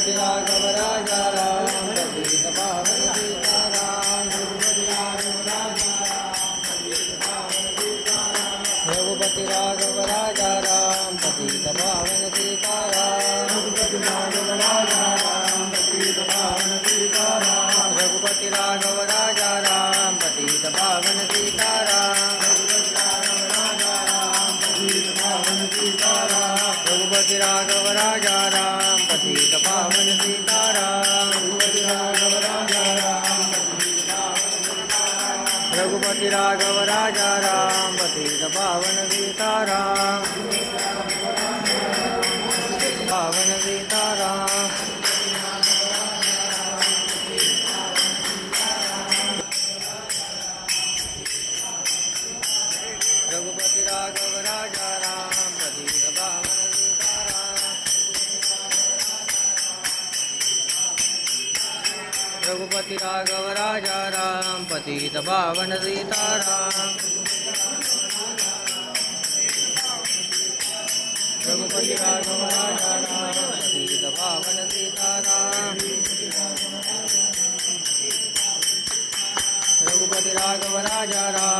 रघुपति राघव राजा राम पतित पावन सीताराम। रघुपति राघव राजा राम पतित पावन सीताराम। रघुपति राघव राजा राम पतित पावन सीताराम। रघुपति राघव राजा राम पतित पावन सीताराम। रघुपति राघव राजा राम पतित पावन सीताराम। पावन सीताराम। रघुपति राघव राजा राम पतित पावन सीताराम। रघुपति राघव राजा राम पतित पावन सीताराम। रघुपति राघव राजा राम पतित पावन सीताराम। रघुपति राघव राजा राम